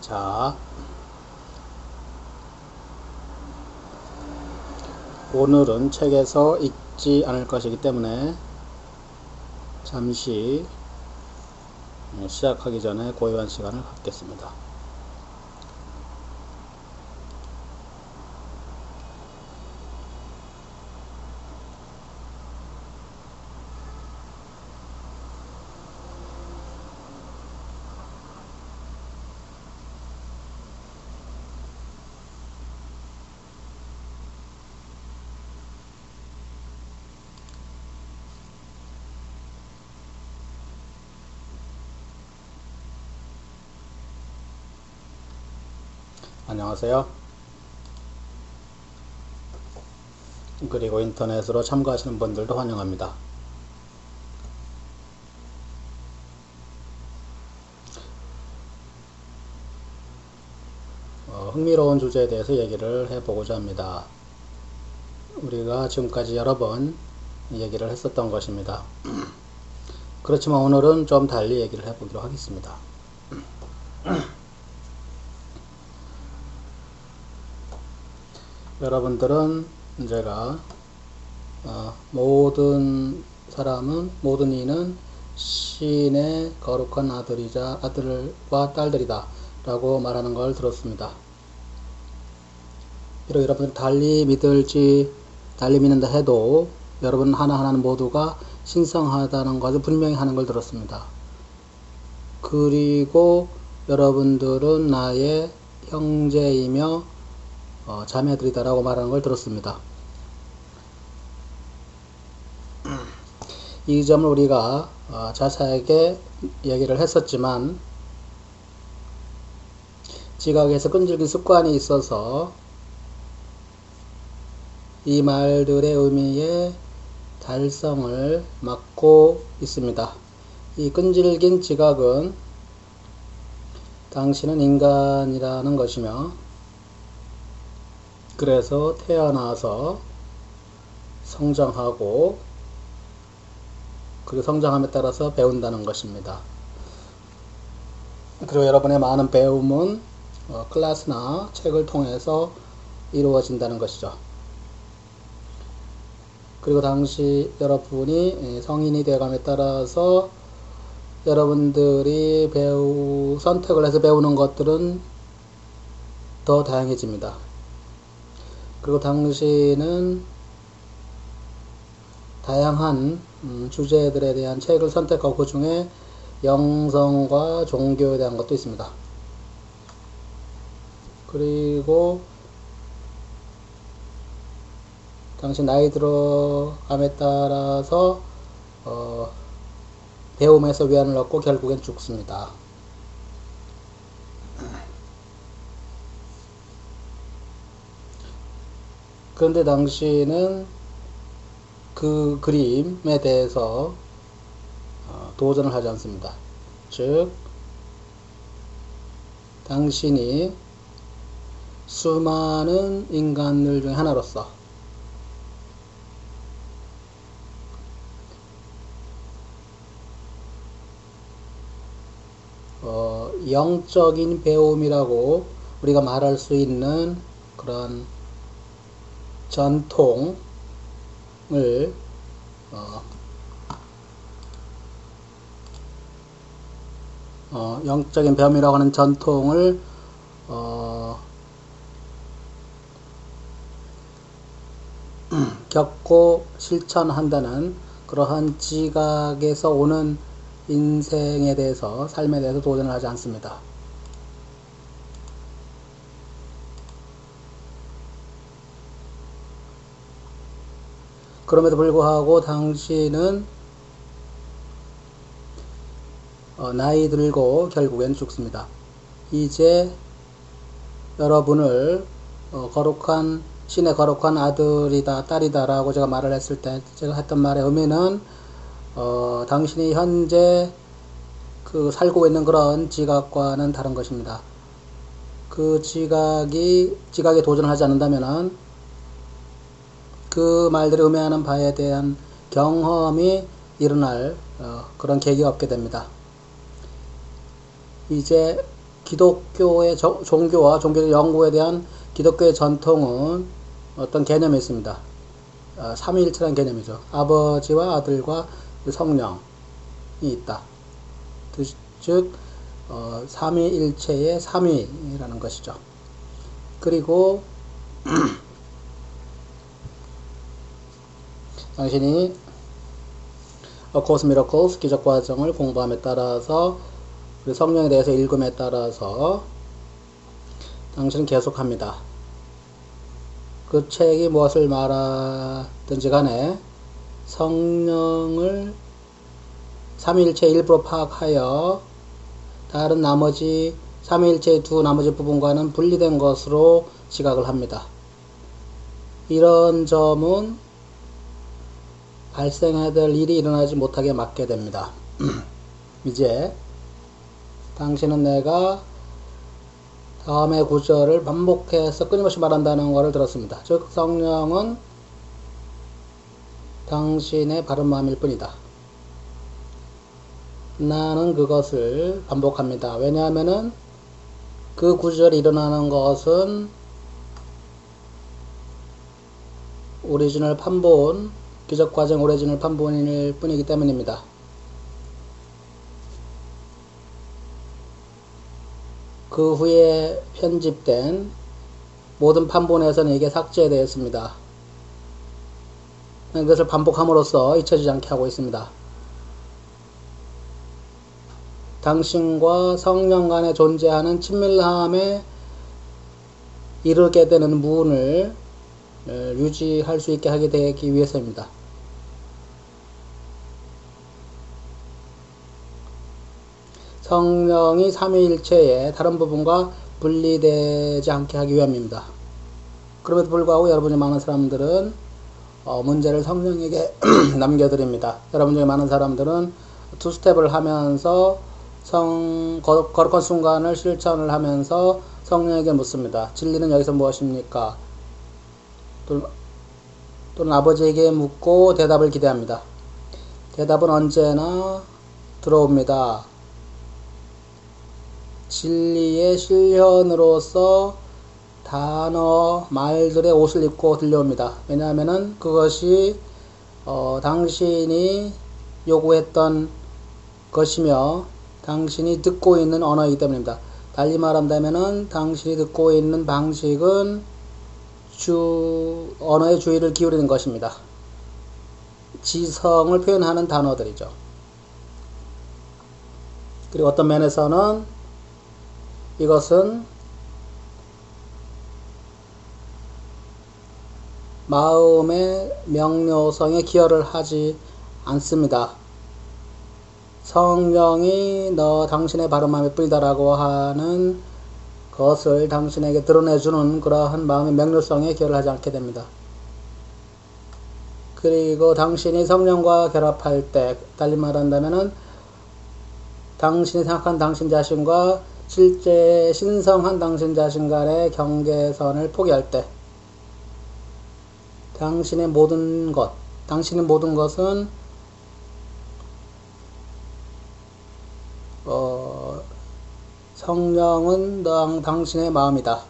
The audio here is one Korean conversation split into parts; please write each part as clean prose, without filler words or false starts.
자, 오늘은 책에서 읽지 않을 것이기 때문에 잠시 시작하기 전에 고요한 시간을 갖겠습니다. 안녕하세요. 그리고 인터넷으로 참가하시는 분들도 환영합니다. 흥미로운 주제에 대해서 얘기를 해보고자 합니다. 우리가 지금까지 여러 번 얘기를 했었던 것입니다. 그렇지만 오늘은 좀 달리 얘기를 해보기로 하겠습니다. 여러분들은 제가 모든 이는 신의 거룩한 아들과 딸들이다 라고 말하는 걸 들었습니다. 비록 여러분들이 달리 믿는다 해도 여러분 하나하나는 모두가 신성하다는 것을 분명히 하는 걸 들었습니다. 그리고 여러분들은 나의 형제이며 자매들이다 라고 말하는 걸 들었습니다. 이 점을 우리가 자세하게 얘기를 했었지만 지각에서 끈질긴 습관이 있어서 이 말들의 의미의 달성을 막고 있습니다. 이 끈질긴 지각은 당신은 인간이라는 것이며 그래서 태어나서 성장하고 그리고 성장함에 따라서 배운다는 것입니다. 그리고 여러분의 많은 배움은 클래스나 책을 통해서 이루어진다는 것이죠. 그리고 여러분이 성인이 되어감에 따라서 여러분들이 선택을 해서 배우는 것들은 더 다양해집니다. 그리고 당신은 다양한 주제들에 대한 책을 선택하고 그 중에 영성과 종교에 대한 것도 있습니다. 그리고 당신 나이 들어감에 따라서 배움에서 위안을 얻고 결국엔 죽습니다. 그런데 당신은 그 그림에 대해서 도전을 하지 않습니다. 즉 당신이 수많은 인간들 중에 하나로서 영적인 배움이라고 우리가 말할 수 있는 그런 전통을 영적인 배움이라고 하는 전통을 겪고 실천한다는 그러한 지각에서 오는 인생에 대해서, 삶에 대해서 도전을 하지 않습니다. 그럼에도 불구하고 당신은 나이 들고 결국엔 죽습니다. 이제 여러분을 신의 거룩한 아들이다, 딸이다 라고 제가 말을 했을 때 제가 했던 말의 의미는 당신이 현재 살고 있는 그런 지각과는 다른 것입니다. 그 지각에 도전하지 않는다면은 그 말들이 의미하는 바에 대한 경험이 일어날 그런 계기가 없게 됩니다. 이제 기독교의 종교와 종교적 연구에 대한 기독교의 전통은 어떤 개념이 있습니다. 삼위일체라는 개념이죠. 아버지와 아들과 성령이 있다. 즉 삼위일체의 삼위라는 것이죠. 그리고 당신이 A Course in Miracles 기적 과정을 공부함에 따라서 성령에 대해서 읽음에 따라서 당신은 계속합니다. 그 책이 무엇을 말하든지 간에 성령을 삼위일체 일부로 파악하여 다른 나머지 삼위일체의 두 나머지 부분과는 분리된 것으로 지각을 합니다. 이런 점은 발생해야 될 일이 일어나지 못하게 막게 됩니다. 이제 당신은 내가 다음의 구절을 반복해서 끊임없이 말한다는 것을 들었습니다. 즉 성령은 당신의 바른 마음일 뿐이다. 나는 그것을 반복합니다. 왜냐하면은 그 구절이 일어나는 것은 오리지널 판본, 기적과정 오리지널 판본일 뿐이기 때문입니다. 그 후에 편집된 모든 판본에서는 이게 삭제되었습니다. 그것을 반복함으로써 잊혀지지 않게 하고 있습니다. 당신과 성령 간에 존재하는 친밀함에 이르게 되는 문을 유지할 수 있게 하게 되기 위해서입니다. 성령이 삼위일체의 다른 부분과 분리되지 않게 하기 위함입니다. 그럼에도 불구하고 여러분 중 많은 사람들은 문제를 성령에게 남겨드립니다. 여러분 중에 많은 사람들은 투스텝을 하면서 거룩한 순간을 실천을 하면서 성령에게 묻습니다. 진리는 여기서 무엇입니까? 또는 아버지에게 묻고 대답을 기대합니다. 대답은 언제나 들어옵니다. 진리의 실현으로서 단어, 말들의 옷을 입고 들려옵니다. 왜냐하면은 그것이 당신이 요구했던 것이며 당신이 듣고 있는 언어이기 때문입니다. 달리 말한다면은 당신이 듣고 있는 방식은 언어의 주의를 기울이는 것입니다. 지성을 표현하는 단어들이죠. 그리고 어떤 면에서는 이것은 마음의 명료성에 기여를 하지 않습니다. 성령이 당신의 바른 마음일 뿐이다 라고 하는 것을 당신에게 드러내주는 그러한 마음의 명료성에 기여를 하지 않게 됩니다. 그리고 당신이 성령과 결합할 때, 달리 말한다면은 당신이 생각한 당신 자신과 실제 신성한 당신 자신 간의 경계선을 포기할 때 당신의 모든 것은 성령은 당신의 마음이다.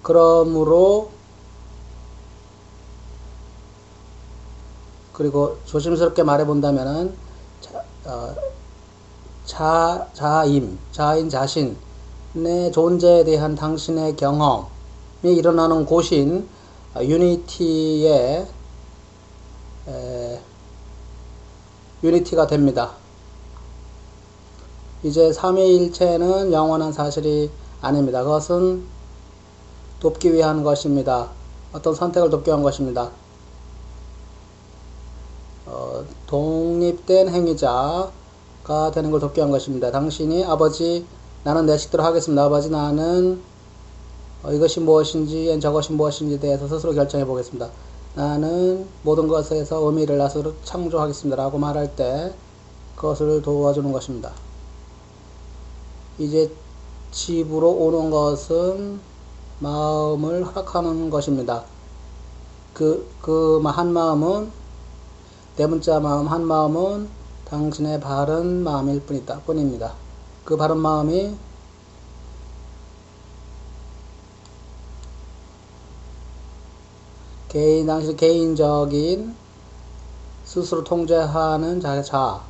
그러므로 그리고 조심스럽게 말해본다면은 자아인 자신의 존재에 대한 당신의 경험이 일어나는 곳인 유니티가 됩니다. 이제 삼위일체는 영원한 사실이 아닙니다. 그것은 돕기 위한 것입니다. 어떤 선택을 돕기 위한 것입니다. 독립된 행위자가 되는 걸 돕기 위한 것입니다. 당신이 아버지 나는 내 식대로 하겠습니다. 아버지 나는 이것이 무엇인지 저것이 무엇인지에 대해서 스스로 결정해 보겠습니다. 나는 모든 것에서 의미를 나 스스로 창조하겠습니다. 라고 말할 때 그것을 도와주는 것입니다. 이제 집으로 오는 것은 마음을 허락하는 것입니다. 한 마음은 네 문자 마음 한 마음은 당신의 바른 마음일 뿐입니다. 그 바른 마음이 당신의 개인적인 스스로 통제하는 자.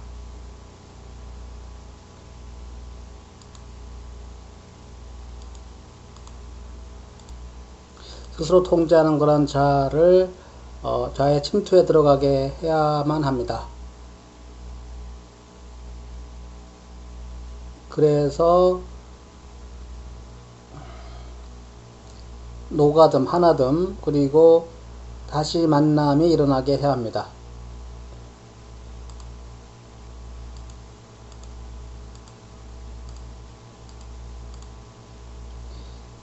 스스로 통제하는 그런 자를 자의 침투에 들어가게 해야만 합니다. 그래서 노가듬, 하나듬, 그리고 다시 만남이 일어나게 해야 합니다.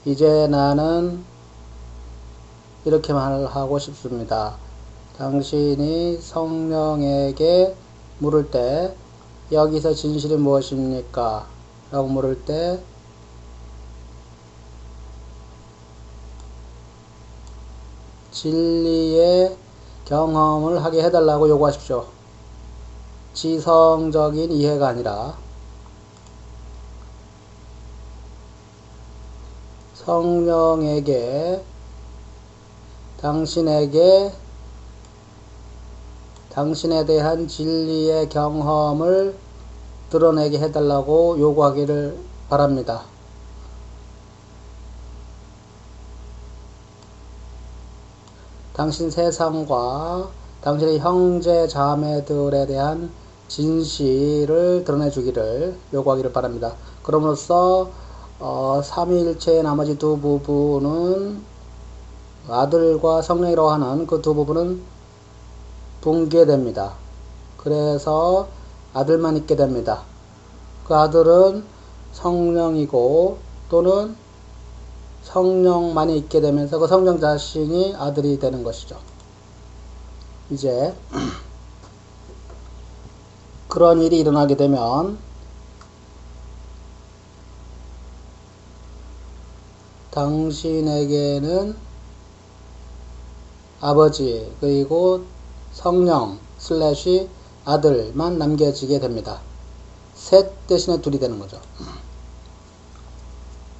이제 나는 이렇게 말하고 싶습니다. 당신이 성령에게 물을 때 여기서 진실이 무엇입니까? 라고 물을 때 진리의 경험을 하게 해달라고 요구하십시오. 지성적인 이해가 아니라 성령에게 당신에 대한 진리의 경험을 드러내게 해달라고 요구하기를 바랍니다. 당신 세상과 당신의 형제 자매들에 대한 진실을 드러내주기를 요구하기를 바랍니다. 그럼으로써 삼위일체의 나머지 두 부분은 아들과 성령이라고 하는 그 두 부분은 붕괴됩니다. 그래서 아들만 있게 됩니다. 그 아들은 성령이고 또는 성령만이 있게 되면서 그 성령 자신이 아들이 되는 것이죠. 이제 그런 일이 일어나게 되면 당신에게는 아버지 그리고 성령 / 아들만 남겨지게 됩니다. 셋 대신에 둘이 되는 거죠.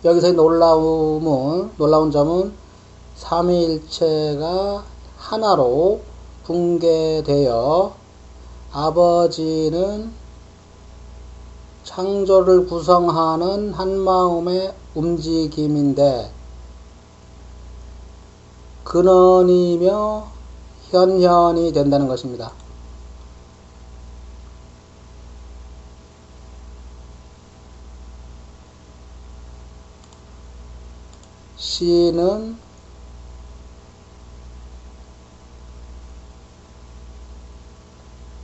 여기서의 놀라운 점은 삼위일체가 하나로 붕괴되어 아버지는 창조를 구성하는 한마음의 움직임인데 근원이며 현현이 된다는 것입니다. 시는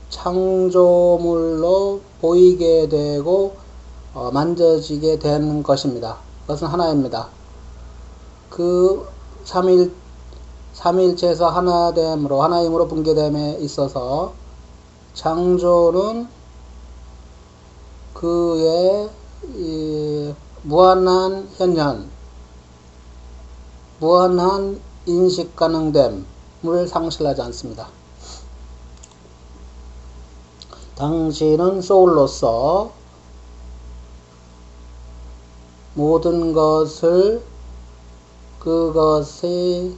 창조물로 보이게 되고 만져지게 된 것입니다. 그것은 하나입니다. 그 삼위일체에서 하나임으로 붕괴됨에 있어서 창조는 그의 무한한 현현, 무한한 인식 가능됨을 상실하지 않습니다. 당신은 소울로서 모든 것을 그것의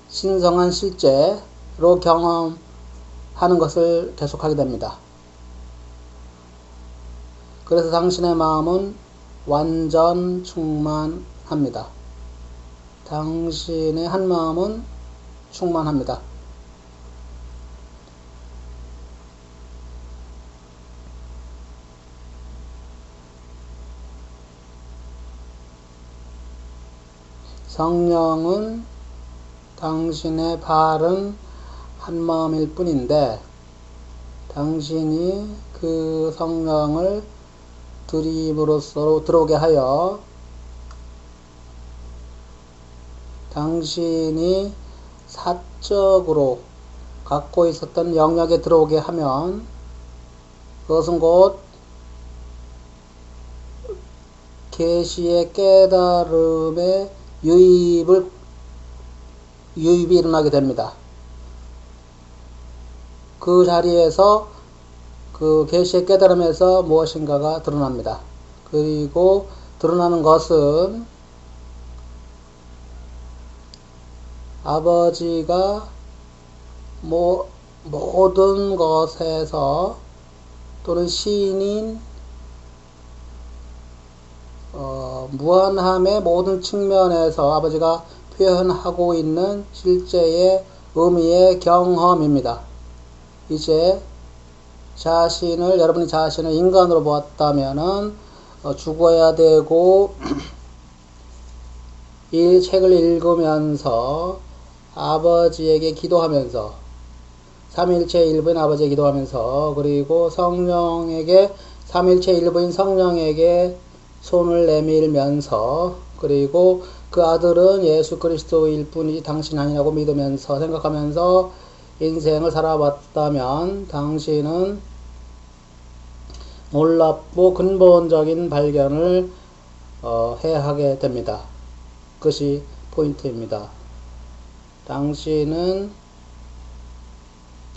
신성한 실제로 경험하는 것을 계속하게 됩니다. 그래서 당신의 마음은 완전 충만합니다. 당신의 한 마음은 충만합니다. 성령은 당신의 바른 한마음일 뿐인데 당신이 그 성령을 들임으로써 들어오게 하여 당신이 사적으로 갖고 있었던 영역에 들어오게 하면 그것은 곧 계시의 깨달음의 유입이 일어나게 됩니다. 그 자리에서 그 계시의 깨달음에서 무엇인가가 드러납니다. 그리고 드러나는 것은 아버지가 모든 것에서 또는 시인인 무한함의 모든 측면에서 아버지가 표현하고 있는 실제의 의미의 경험입니다. 이제 여러분이 자신을 인간으로 보았다면은 죽어야 되고 이 책을 읽으면서 아버지에게 기도하면서 삼일체 일부인 아버지에게 기도하면서 그리고 성령에게 삼일체 일부인 성령에게 손을 내밀면서 그리고 그 아들은 예수 그리스도일 뿐이지 당신 아니라고 믿으면서 생각하면서 인생을 살아왔다면 당신은 놀랍고 근본적인 발견을 해야 하게 됩니다. 그것이 포인트입니다. 당신은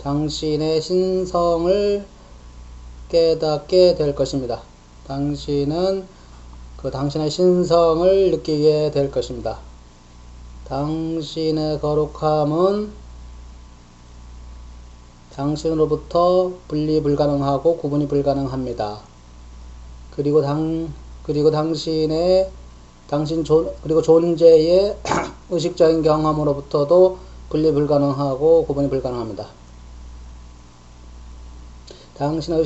당신의 신성을 깨닫게 될 것입니다. 당신은 당신의 신성을 느끼게 될 것입니다. 당신의 거룩함은 당신으로부터 분리 불가능하고 구분이 불가능합니다. 그리고 그리고 존재의 의식적인 경험으로부터도 분리 불가능하고 구분이 불가능합니다. 당신의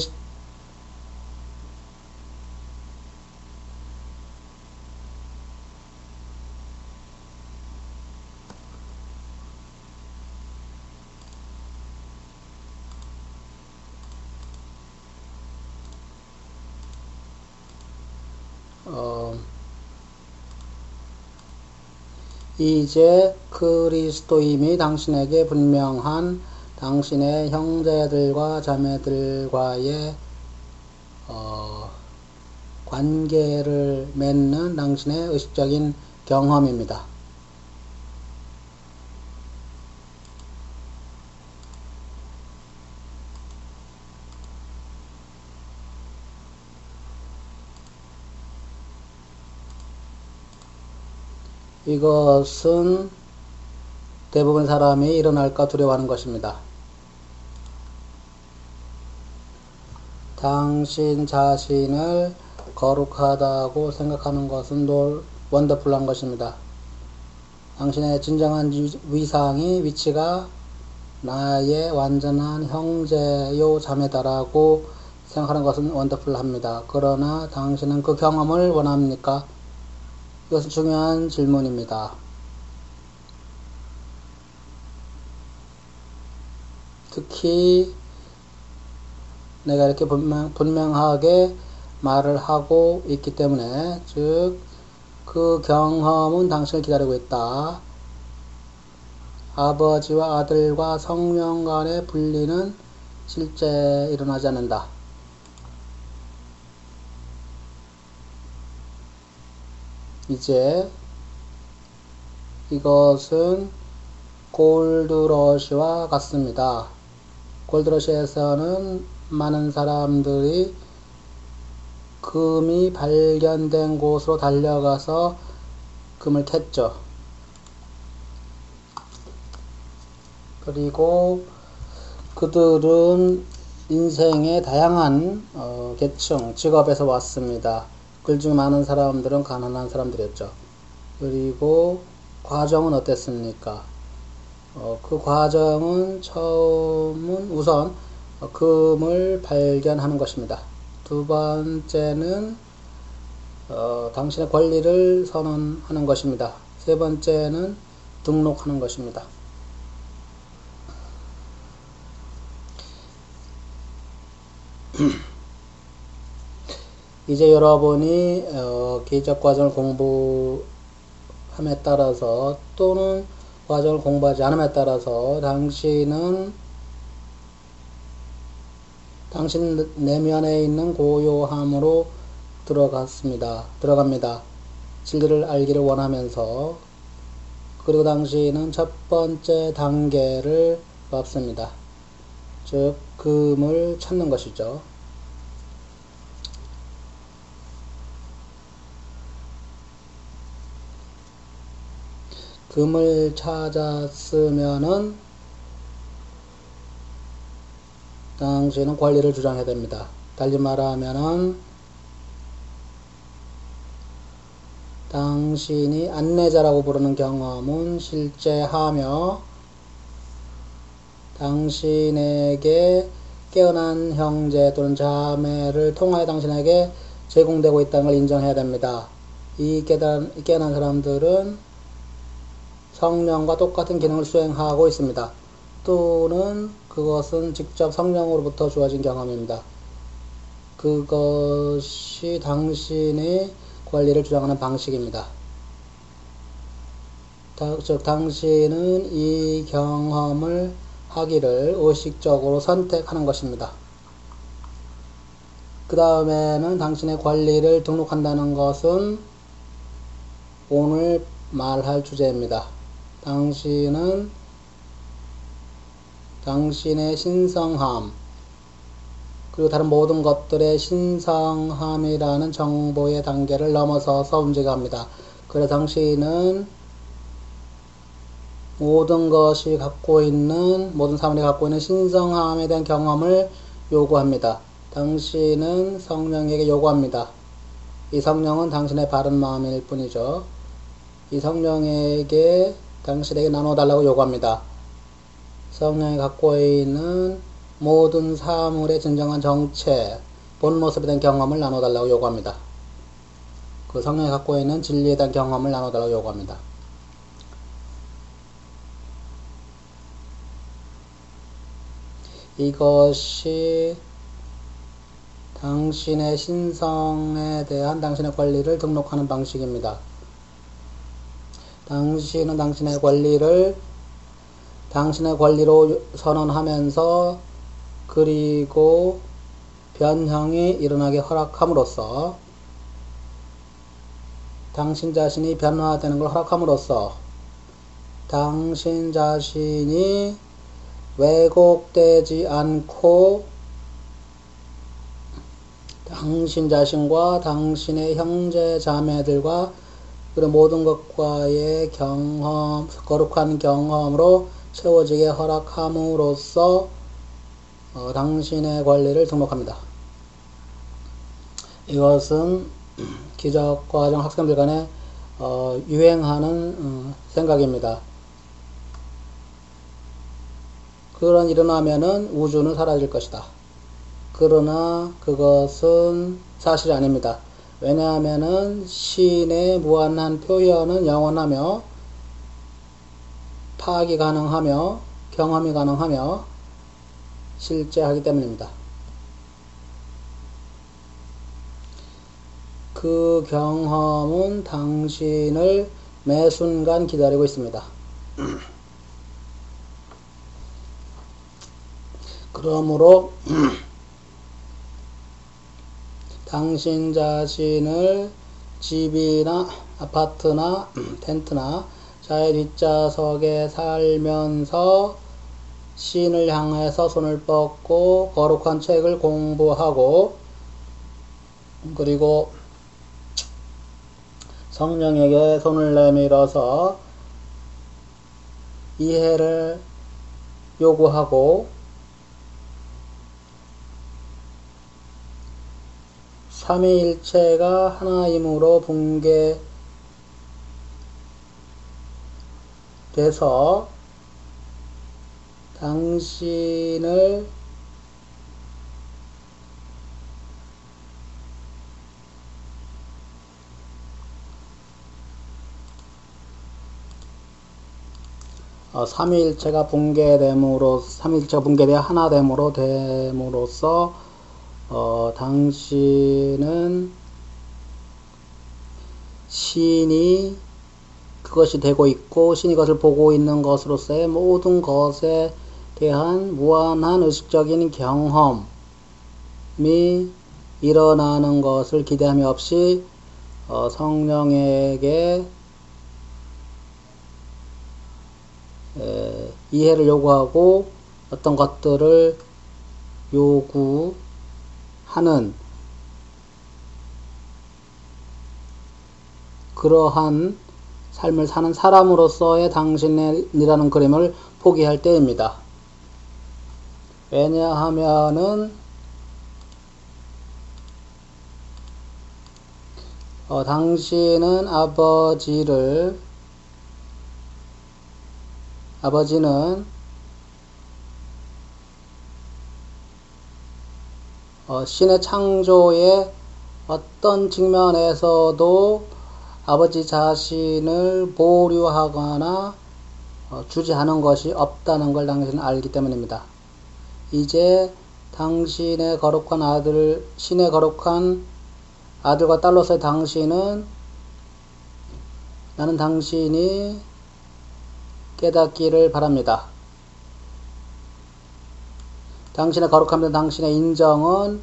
이제 그리스도임이 당신에게 분명한 당신의 형제들과 자매들과의 관계를 맺는 당신의 의식적인 경험입니다. 이것은 대부분 사람이 일어날까 두려워하는 것입니다. 당신 자신을 거룩하다고 생각하는 것은 원더풀한 것입니다. 당신의 진정한 위치가 나의 완전한 형제요 자매다라고 생각하는 것은 원더풀합니다. 그러나 당신은 그 경험을 원합니까? 이것은 중요한 질문입니다. 특히 내가 이렇게 분명하게 말을 하고 있기 때문에 즉 그 경험은 당신을 기다리고 있다. 아버지와 아들과 성령 간의 분리는 실제 일어나지 않는다. 이제 이것은 골드러시와 같습니다. 골드러시에서는 많은 사람들이 금이 발견된 곳으로 달려가서 금을 캤죠. 그리고 그들은 인생의 다양한 계층, 직업에서 왔습니다. 그 중 많은 사람들은 가난한 사람들이었죠. 그리고 과정은 어땠습니까? 그 과정은 처음은 우선 금을 발견하는 것입니다. 두 번째는 당신의 권리를 선언하는 것입니다. 세 번째는 등록하는 것입니다. 이제 여러분이 기적 과정을 공부함에 따라서 또는 과정을 공부하지 않음에 따라서 당신은 당신 내면에 있는 고요함으로 들어갑니다. 진리를 알기를 원하면서. 그리고 당신은 첫 번째 단계를 밟습니다. 즉 금을 찾는 것이죠. 금을 찾았으면은 당신은 권리를 주장해야 됩니다. 달리 말하면은 당신이 안내자라고 부르는 경험은 실제하며 당신에게 깨어난 형제 또는 자매를 통하여 당신에게 제공되고 있다는 걸 인정해야 됩니다. 이 깨어난 사람들은 성령과 똑같은 기능을 수행하고 있습니다. 또는 그것은 직접 성령으로부터 주어진 경험입니다. 그것이 당신의 권리를 주장하는 방식입니다. 즉 당신은 이 경험을 하기를 의식적으로 선택하는 것입니다. 그 다음에는 당신의 권리를 등록한다는 것은 오늘 말할 주제입니다. 당신은 당신의 신성함 그리고 다른 모든 것들의 신성함이라는 정보의 단계를 넘어서서 움직여갑니다. 그래서 당신은 모든 것이 갖고 있는, 모든 사물이 갖고 있는 신성함에 대한 경험을 요구합니다. 당신은 성령에게 요구합니다. 이 성령은 당신의 바른 마음일 뿐이죠. 이 성령에게 당신에게 나눠달라고 요구합니다. 성령이 갖고 있는 모든 사물의 진정한 정체, 본 모습에 대한 경험을 나눠달라고 요구합니다. 그 성령이 갖고 있는 진리에 대한 경험을 나눠달라고 요구합니다. 이것이 당신의 신성에 대한 당신의 권리를 등록하는 방식입니다. 당신은 당신의 권리로 선언하면서 그리고 변형이 일어나게 허락함으로써 당신 자신이 변화되는 걸 허락함으로써 당신 자신이 왜곡되지 않고 당신 자신과 당신의 형제 자매들과 그런 모든 것과의 경험, 거룩한 경험으로 채워지게 허락함으로써 당신의 권리를 등록합니다. 이것은 기적과정 학생들 간에 유행하는 생각입니다. 그런 일어나면은 우주는 사라질 것이다. 그러나 그것은 사실이 아닙니다. 왜냐하면은 신의 무한한 표현은 영원하며 파악이 가능하며 경험이 가능하며 실제하기 때문입니다. 그 경험은 당신을 매 순간 기다리고 있습니다. 그러므로 당신 자신을 집이나 아파트나 텐트나 차의 뒷좌석에 살면서 신을 향해서 손을 뻗고 거룩한 책을 공부하고 그리고 성령에게 손을 내밀어서 이해를 요구하고 삼위일체가 하나임으로 붕괴돼서 당신을 삼위일체가 붕괴되어 하나됨으로 됨으로써 당신은 신이 그것이 되고 있고 신이 그것을 보고 있는 것으로서의 모든 것에 대한 무한한 의식적인 경험이 일어나는 것을 기대함이 없이 성령에게 이해를 요구하고 어떤 것들을 요구하는 그러한 삶을 사는 사람으로서의 당신이라는 그림을 포기할 때입니다. 왜냐하면은 당신은 아버지는 신의 창조의 어떤 측면에서도 아버지 자신을 보류하거나 주지 않은 것이 없다는 걸 당신은 알기 때문입니다. 이제 당신의 거룩한 아들, 신의 거룩한 아들과 딸로서의 당신은 나는 당신이 깨닫기를 바랍니다. 당신의 거룩함과 당신의 인정은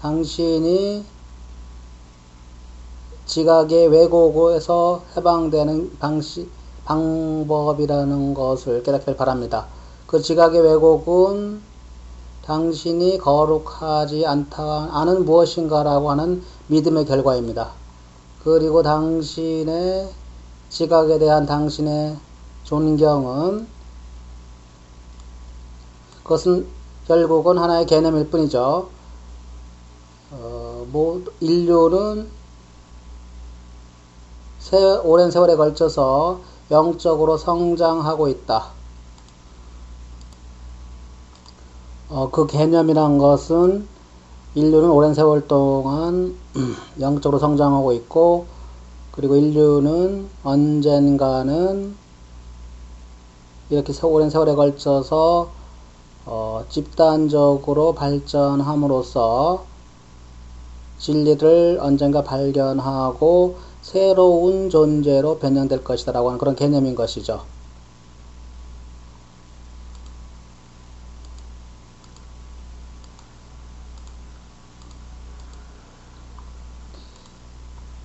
당신이 지각의 왜곡에서 해방되는 방법이라는 것을 깨닫기를 바랍니다. 그 지각의 왜곡은 당신이 거룩하지 않은 무엇인가라고 하는 믿음의 결과입니다. 그리고 당신의 지각에 대한 당신의 존경은 그것은 결국은 하나의 개념일 뿐이죠. 인류는 오랜 세월에 걸쳐서 영적으로 성장하고 있다. 그 개념이란 것은 인류는 오랜 세월 동안 영적으로 성장하고 있고, 그리고 인류는 언젠가는 이렇게 오랜 세월에 걸쳐서 집단적으로 발전함으로써 진리를 언젠가 발견하고 새로운 존재로 변형될 것이다 라고 하는 그런 개념인 것이죠.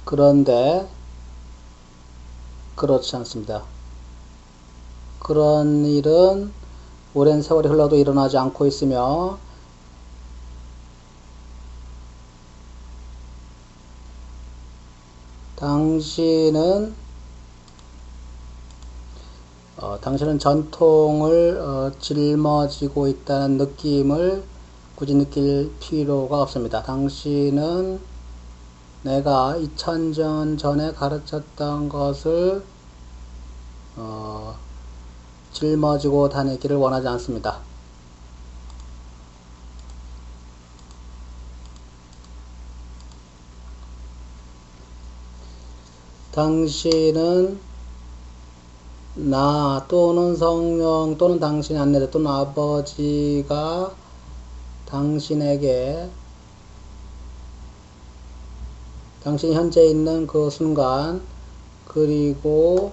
그런데 그렇지 않습니다. 그런 일은 오랜 세월이 흘러도 일어나지 않고 있으며 당신은 전통을 짊어지고 있다는 느낌을 굳이 느낄 필요가 없습니다. 당신은 내가 2000년 전에 가르쳤던 것을 짊어지고 다니기를 원하지 않습니다. 당신은 나 또는 성령 또는 당신의 안내자 또는 아버지가 당신에게 당신이 현재 있는 그 순간, 그리고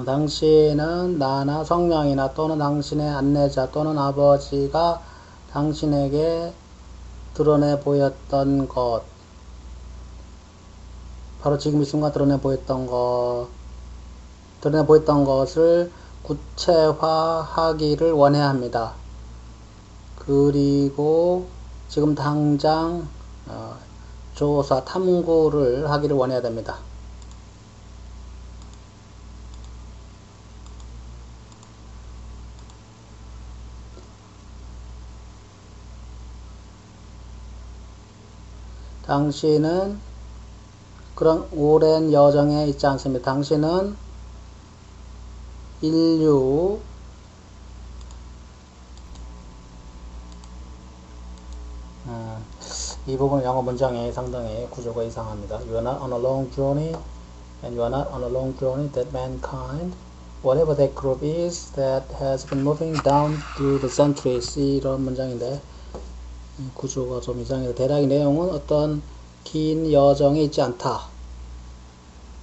당신은 나나 성령이나 또는 당신의 안내자 또는 아버지가 당신에게 드러내 보였던 것, 바로 지금 이 순간 드러내 보였던 것을 구체화하기를 원해야 합니다. 그리고 지금 당장 조사, 탐구를 하기를 원해야 됩니다. 당신은 그런 오랜 여정에 있지 않습니다. 당신은 인류 이 부분 영어 문장의 상당히 구조가 이상합니다. You are not on a long journey, and you are not on a long journey that mankind, whatever that group is, that has been moving down through the centuries. 이런 문장인데 구조가 좀 이상해요. 대략의 내용은 어떤 긴 여정에 있지 않다.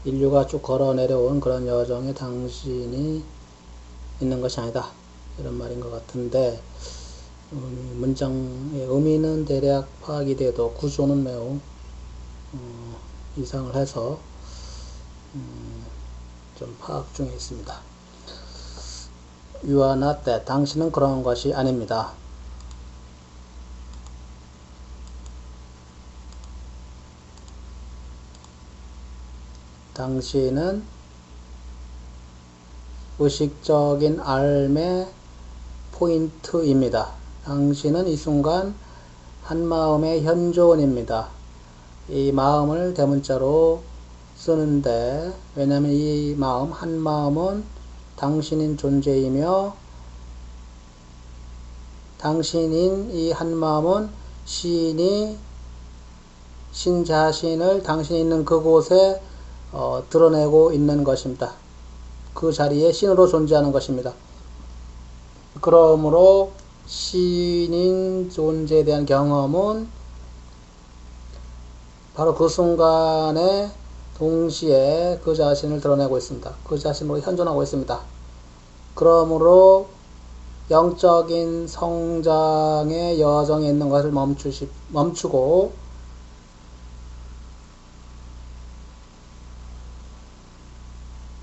인류가 쭉 걸어 내려온 그런 여정에 당신이 있는 것이 아니다. 이런 말인 것 같은데, 문장의 의미는 대략 파악이 돼도 구조는 매우 이상을 해서 좀 파악 중에 있습니다. You are not that. 당신은 그런 것이 아닙니다. 당신은 의식적인 삶의 포인트입니다. 당신은 이 순간 한마음의 현존입니다. 이 마음을 대문자로 쓰는데, 왜냐하면 이 마음, 한마음은 당신인 존재이며, 당신인 이 한마음은 신 자신을 당신이 있는 그곳에 드러내고 있는 것입니다. 그 자리에 신으로 존재하는 것입니다. 그러므로 신인 존재에 대한 경험은 바로 그 순간에 동시에 그 자신을 드러내고 있습니다. 그 자신으로 현존하고 있습니다. 그러므로 영적인 성장의 여정에 있는 것을 멈추고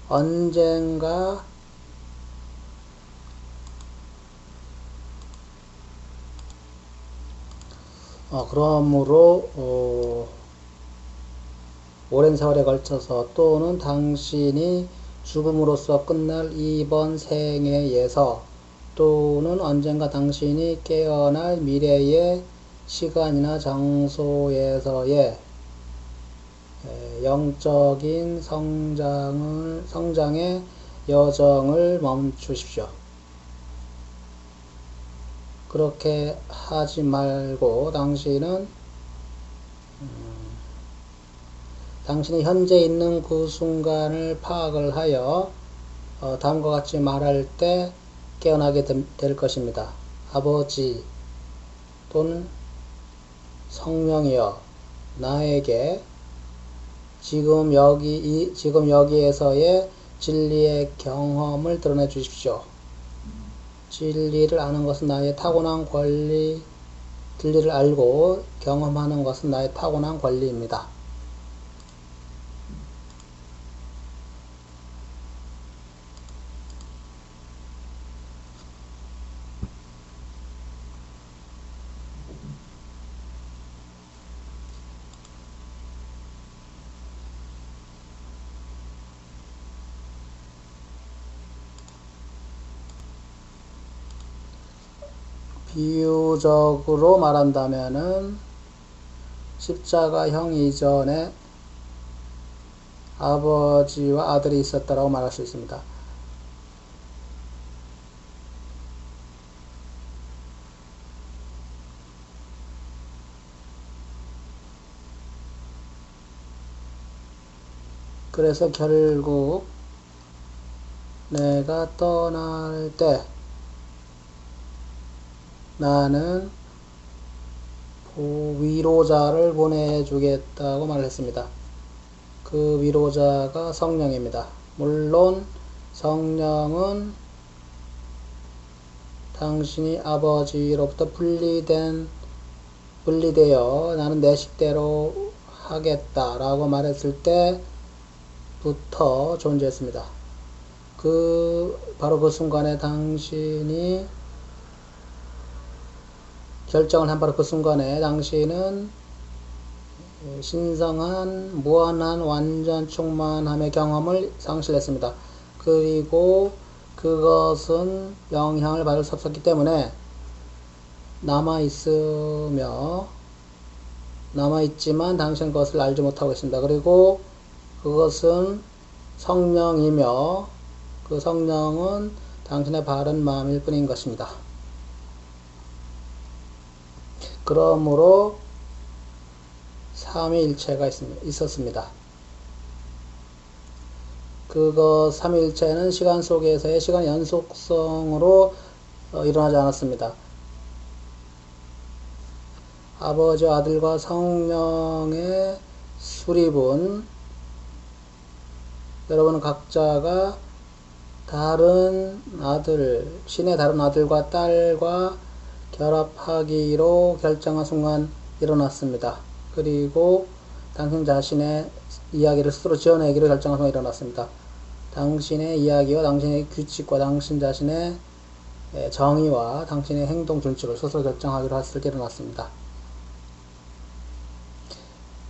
언젠가 그러므로 오랜 세월에 걸쳐서 또는 당신이 죽음으로써 끝날 이번 생애에서 또는 언젠가 당신이 깨어날 미래의 시간이나 장소에서의 영적인 성장의 여정을 멈추십시오. 그렇게 하지 말고 당신은 당신이 현재 있는 그 순간을 파악을 하여 다음과 같이 말할 때 깨어나게 될 것입니다. 아버지 또는 성령이여, 나에게 지금 여기에서의 진리의 경험을 드러내 주십시오. 진리를 아는 것은 나의 타고난 권리, 진리를 알고 경험하는 것은 나의 타고난 권리입니다. 비유적으로 말한다면은 십자가형 이전에 아버지와 아들이 있었다라고 말할 수 있습니다. 그래서 결국 내가 떠날 때 나는 위로자를 보내주겠다고 말했습니다. 그 위로자가 성령입니다. 물론 성령은 당신이 아버지로부터 분리되어 나는 내 식대로 하겠다라고 말했을 때부터 존재했습니다. 바로 그 순간에 당신이 결정을 한 바로 그 순간에 당신은 신성한 무한한 완전 충만함의 경험을 상실했습니다. 그리고 그것은 영향을 받을 수 없었기 때문에 남아있지만 당신은 그것을 알지 못하고 있습니다. 그리고 그것은 성령이며 그 성령은 당신의 바른 마음일 뿐인 것입니다. 그러므로 삼위일체가 있었습니다. 삼위일체는 시간 속에서의 시간 연속성으로 일어나지 않았습니다. 아버지와 아들과 성령의 수립은 여러분 각자가 신의 다른 아들과 딸과 결합하기로 결정한 순간 일어났습니다. 그리고 당신 자신의 이야기를 스스로 지어내기로 결정한 순간 일어났습니다. 당신의 이야기와 당신의 규칙과 당신 자신의 정의와 당신의 행동 준칙을 스스로 결정하기로 했을 때 일어났습니다.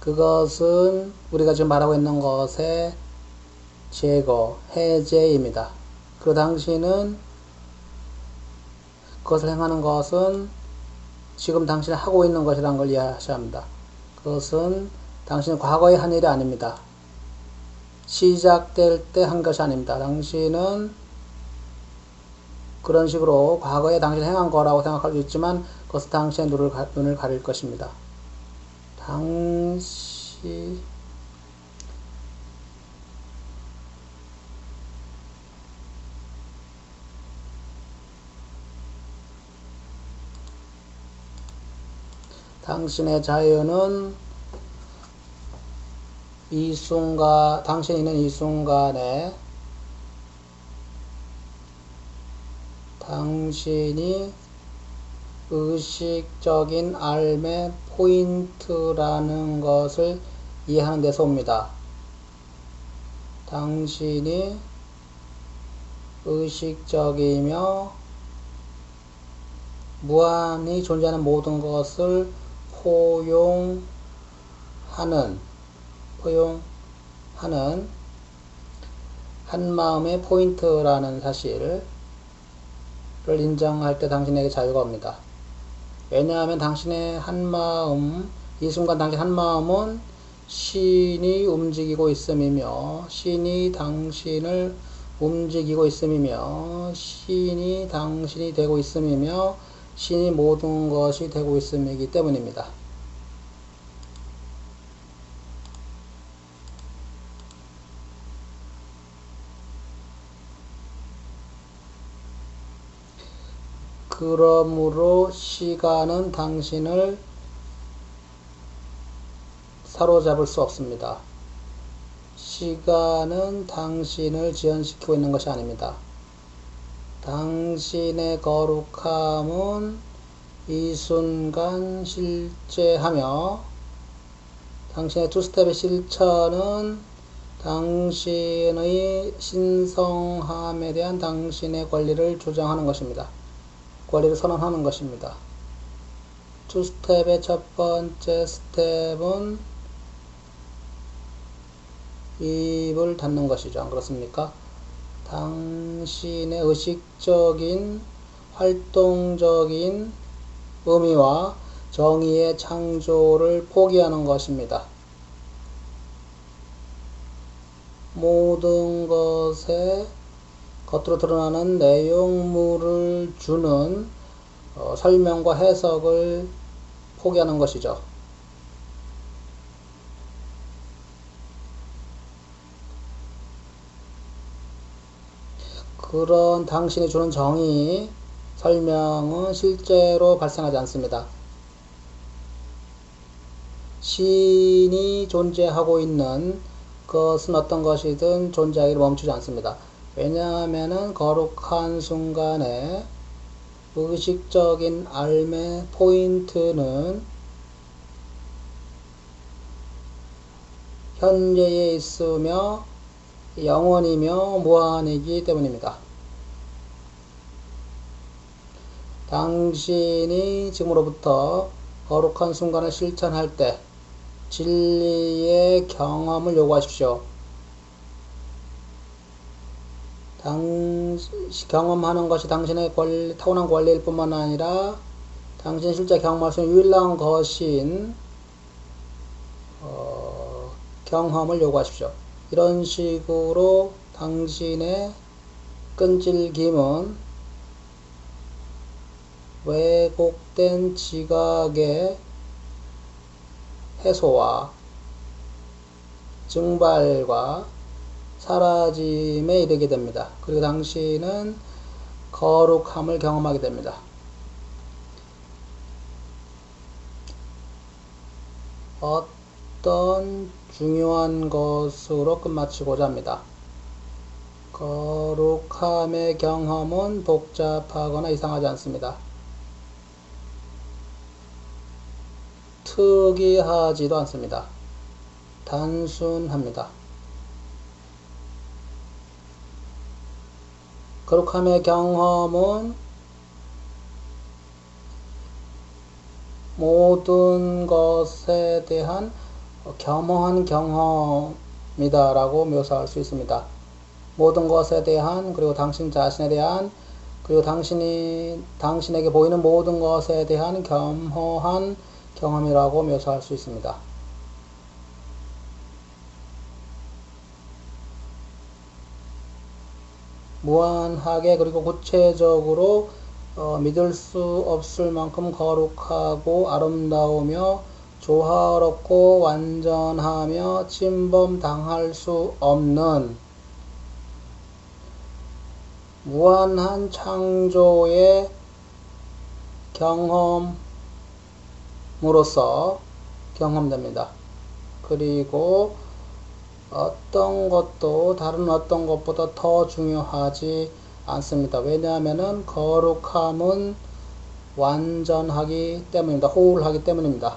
그것은 우리가 지금 말하고 있는 것의 제거, 해제입니다. 그 당신은 그것을 행하는 것은 지금 당신이 하고 있는 것이라는 걸 이해하셔야 합니다. 그것은 당신이 과거에 한 일이 아닙니다. 시작될 때 한 것이 아닙니다. 당신은 그런 식으로 과거에 당신이 행한 거라고 생각할 수 있지만 그것은 당신의 눈을 가릴 것입니다. 당신의 자유는 당신이 있는 이 순간에 당신이 의식적인 삶의 포인트라는 것을 이해하는 데서 옵니다. 당신이 의식적이며 무한히 존재하는 모든 것을 포용하는 한마음의 포인트라는 사실을 인정할 때 당신에게 자유가 옵니다. 왜냐하면 당신의 한마음, 이 순간 당신 한마음은 신이 움직이고 있음이며, 신이 당신을 움직이고 있음이며, 신이 당신이 되고 있음이며, 신이 모든 것이 되고 있음이기 때문입니다. 그러므로 시간은 당신을 사로잡을 수 없습니다. 시간은 당신을 지연시키고 있는 것이 아닙니다. 당신의 거룩함은 이 순간 실제하며 당신의 투스텝의 실천은 당신의 신성함에 대한 당신의 권리를 주장하는 것입니다. 권리를 선언하는 것입니다. 투스텝의 첫 번째 스텝은 입을 닫는 것이죠. 안 그렇습니까? 당신의 의식적인 활동적인 의미와 정의의 창조를 포기하는 것입니다. 모든 것에 겉으로 드러나는 내용물을 주는 설명과 해석을 포기하는 것이죠. 그런 당신이 주는 정의, 설명은 실제로 발생하지 않습니다. 신이 존재하고 있는 것은 어떤 것이든 존재하기를 멈추지 않습니다. 왜냐하면 거룩한 순간에 의식적인 삶의 포인트는 현재에 있으며 영원이며 무한이기 때문입니다. 당신이 지금으로부터 거룩한 순간을 실천할 때 진리의 경험을 요구하십시오. 경험하는 것이 당신의 타고난 권리일 뿐만 아니라 당신이 실제 경험할 수 있는 유일한 것인 경험을 요구하십시오. 이런 식으로 당신의 끈질김은 왜곡된 지각의 해소와 증발과 사라짐에 이르게 됩니다. 그리고 당신은 거룩함을 경험하게 됩니다. 어떤 중요한 것으로 끝마치고자 합니다. 거룩함의 경험은 복잡하거나 이상하지 않습니다. 특이하지도 않습니다. 단순합니다. 거룩함의 경험은 모든 것에 대한 겸허한 경험이다 라고 묘사할 수 있습니다. 모든 것에 대한, 그리고 당신 자신에 대한, 그리고 당신에게 보이는 모든 것에 대한 겸허한 경험이라고 묘사할 수 있습니다. 무한하게 그리고 구체적으로 믿을 수 없을 만큼 거룩하고 아름다우며 조화롭고 완전하며 침범당할 수 없는 무한한 창조의 경험으로서 경험됩니다. 그리고 어떤 것도 다른 어떤 것보다 더 중요하지 않습니다. 왜냐하면 거룩함은 완전하기 때문입니다. 호울하기 때문입니다.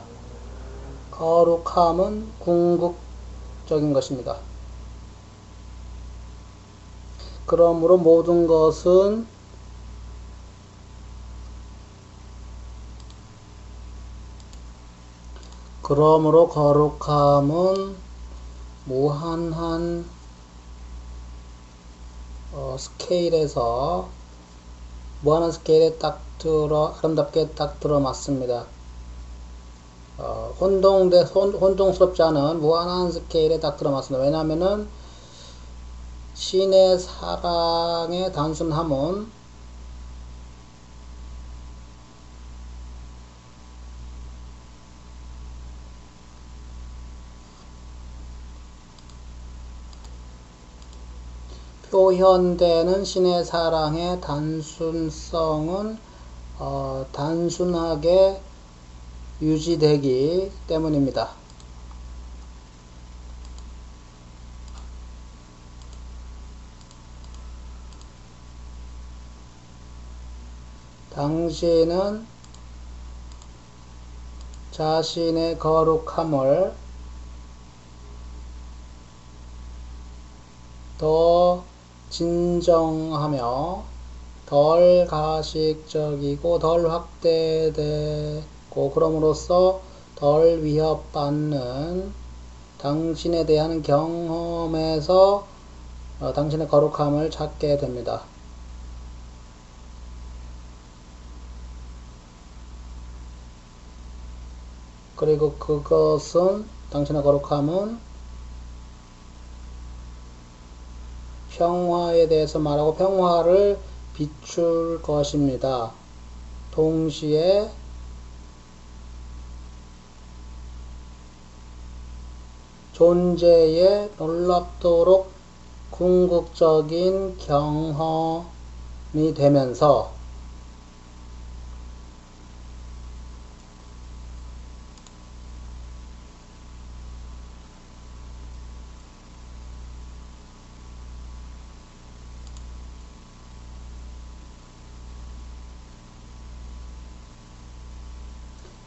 거룩함은 궁극적인 것입니다. 그러므로 모든 것은 그러므로 거룩함은 무한한 스케일에서 무한한 스케일에 아름답게 딱 들어맞습니다. 혼동스럽지 않은 무한한 스케일에 딱 들어맞습니다. 왜냐하면은 신의 사랑의 단순함은 표현되는 신의 사랑의 단순성은 단순하게 유지되기 때문입니다. 당신은 자신의 거룩함을 더 진정하며 덜 가식적이고 덜 확대되고 그럼으로써 덜 위협받는 당신에 대한 경험에서 당신의 거룩함을 찾게 됩니다. 그리고 당신의 거룩함은 평화에 대해서 말하고 평화를 비출 것입니다. 동시에 존재의 놀랍도록 궁극적인 경험이 되면서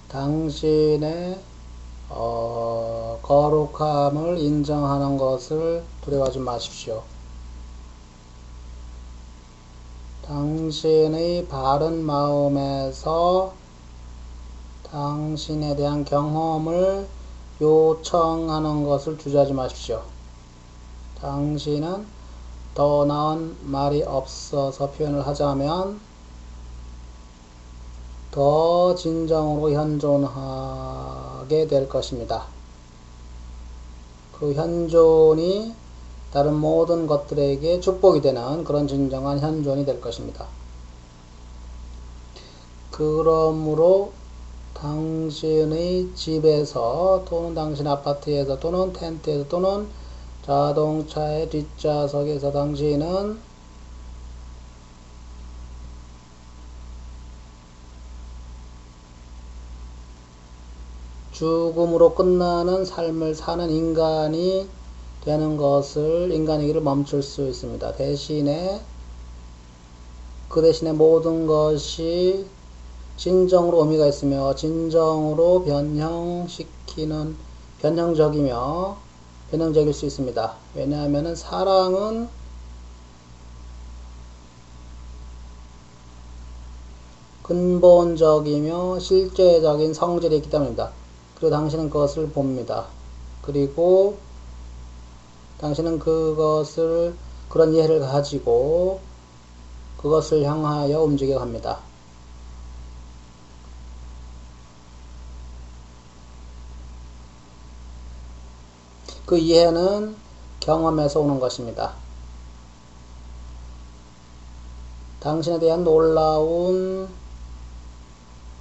당신의 거룩함을 인정하는 것을 두려워하지 마십시오. 당신의 바른 마음에서 당신에 대한 경험을 요청하는 것을 주저하지 마십시오. 당신은 더 나은 말이 없어서 표현을 하자면 더 진정으로 현존하게 될 것입니다. 그 현존이 다른 모든 것들에게 축복이 되는 그런 진정한 현존이 될 것입니다. 그러므로 당신의 집에서 또는 당신 아파트에서 또는 텐트에서 또는 자동차의 뒷좌석에서 당신은 죽음으로 끝나는 삶을 사는 인간이 되는 것을, 인간이기를 멈출 수 있습니다. 그 대신에 모든 것이 진정으로 의미가 있으며 진정으로 변형적일 수 있습니다. 왜냐하면 사랑은 근본적이며 실제적인 성질이 있기 때문입니다. 그리고 당신은 그것을 봅니다. 그리고 당신은 그것을 그런 이해를 가지고 그것을 향하여 움직여 갑니다. 그 이해는 경험에서 오는 것입니다. 당신에 대한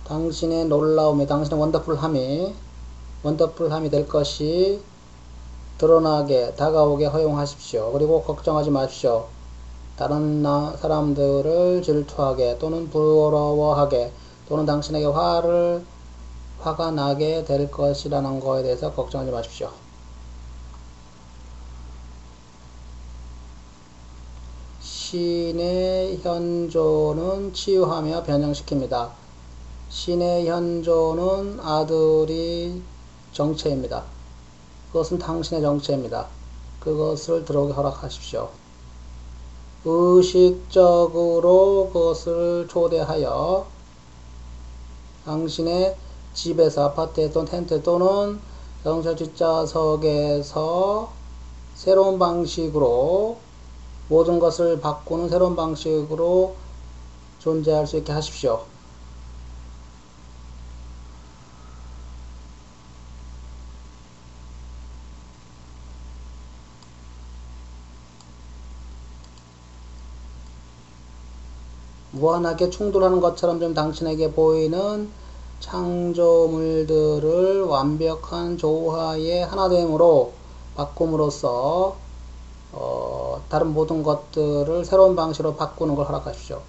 당신의 놀라움이, 당신의 원더풀함이 될 것이 드러나게, 다가오게 허용하십시오. 그리고 걱정하지 마십시오. 다른 사람들을 질투하게 또는 부러워하게 또는 당신에게 화가 나게 될 것이라는 거에 대해서 걱정하지 마십시오. 신의 현존은 치유하며 변형시킵니다. 신의 현존은 아들이 정체입니다. 그것은 당신의 정체입니다. 그것을 들어오게 허락하십시오. 의식적으로 그것을 초대하여 당신의 집에서, 아파트에 또는 텐트 또는 자동차 뒷좌석에서 새로운 방식으로 모든 것을 바꾸는 새로운 방식으로 존재할 수 있게 하십시오. 무한하게 충돌하는 것처럼 좀 당신에게 보이는 창조물들을 완벽한 조화의 하나됨으로 바꿈으로써 다른 모든 것들을 새로운 방식으로 바꾸는 걸 허락하십시오.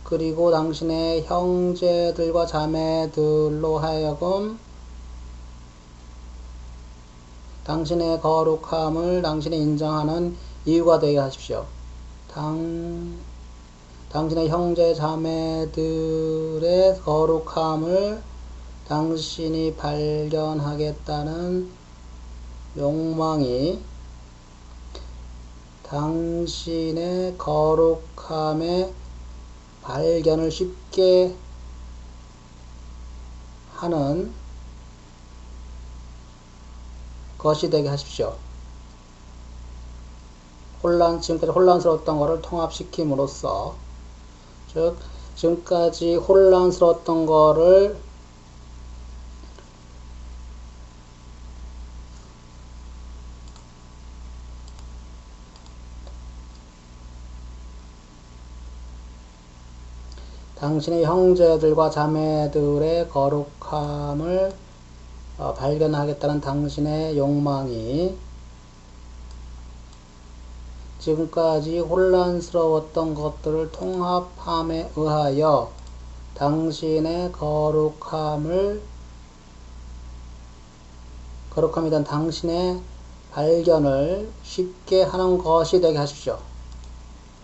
그리고 당신의 형제들과 자매들로 하여금 당신의 거룩함을 당신이 인정하는 이유가 되게 하십시오. 당신의 형제 자매들의 거룩함을 당신이 발견하겠다는 욕망이 당신의 거룩함의 발견을 쉽게 하는 것이 되게 하십시오. 지금까지 혼란스러웠던 것을 통합시킴으로써, 즉 지금까지 혼란스러웠던 거를 당신의 형제들과 자매들의 거룩함을 발견하겠다는 당신의 욕망이 지금까지 혼란스러웠던 것들을 통합함에 의하여 당신의 거룩함에 대한 당신의 발견을 쉽게 하는 것이 되게 하십시오.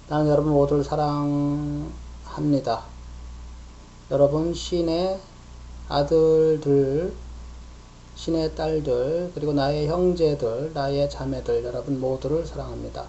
나는 여러분 모두를 사랑합니다. 여러분 신의 아들들, 신의 딸들, 그리고 나의 형제들, 나의 자매들, 여러분 모두를 사랑합니다.